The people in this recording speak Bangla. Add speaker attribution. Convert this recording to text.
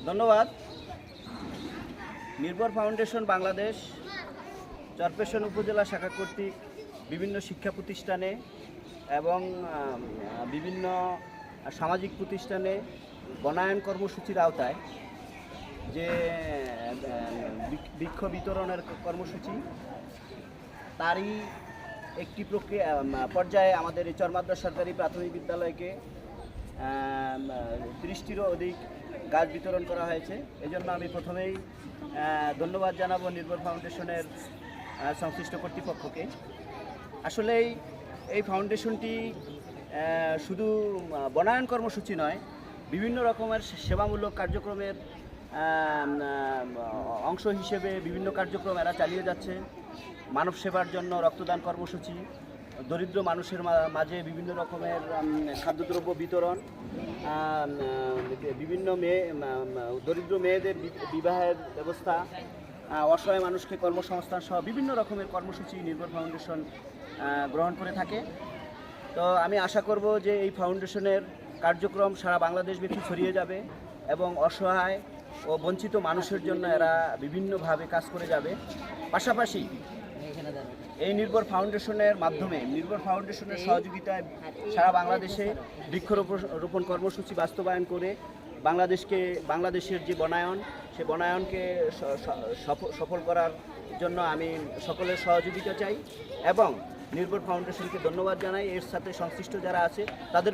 Speaker 1: ধন্যবাদ। নির্ভর ফাউন্ডেশন বাংলাদেশ চরপেশন উপজেলা শাখা কর্তৃক বিভিন্ন শিক্ষা প্রতিষ্ঠানে এবং বিভিন্ন সামাজিক প্রতিষ্ঠানে বনায়ন কর্মসূচির আওতায় যে বৃক্ষ বিতরণের কর্মসূচি, তারই একটি প্রক্রিয়া পর্যায়ে আমাদের এই চরমাদ্রা সরকারি প্রাথমিক বিদ্যালয়কে 30টিরও অধিক গাছ বিতরণ করা হয়েছে। এজন্য আমি প্রথমেই ধন্যবাদ জানাবো নির্ভর ফাউন্ডেশনের সংশ্লিষ্ট কর্তৃপক্ষকে। আসলেই এই ফাউন্ডেশনটি শুধু বনায়ন কর্মসূচি নয়, বিভিন্ন রকমের সেবামূলক কার্যক্রমের অংশ হিসেবে বিভিন্ন কার্যক্রম এরা চালিয়ে যাচ্ছে। মানব সেবার জন্য রক্তদান কর্মসূচি, দরিদ্র মানুষের মাঝে বিভিন্ন রকমের খাদ্যদ্রব্য বিতরণ, বিভিন্ন দরিদ্র মেয়েদের বিবাহের ব্যবস্থা, অসহায় মানুষকে কর্মসংস্থান সহ বিভিন্ন রকমের কর্মসূচি নির্ভর ফাউন্ডেশন গ্রহণ করে থাকে। তো আমি আশা করব যে এই ফাউন্ডেশনের কার্যক্রম সারা বাংলাদেশব্যাপী ছড়িয়ে যাবে এবং অসহায় ও বঞ্চিত মানুষের জন্য এরা বিভিন্নভাবে কাজ করে যাবে। পাশাপাশি এই নির্ভর ফাউন্ডেশনের মাধ্যমে, নির্ভর ফাউন্ডেশনের সহযোগিতায় সারা বাংলাদেশে বৃক্ষরোপণ কর্মসূচি বাস্তবায়ন করে বাংলাদেশের যে বনায়ন, সে বনায়নকে সফল করার জন্য আমি সকলের সহযোগিতা চাই এবং নির্ভর ফাউন্ডেশনকে ধন্যবাদ জানাই। এর সাথে সংশ্লিষ্ট যারা আছে তাদের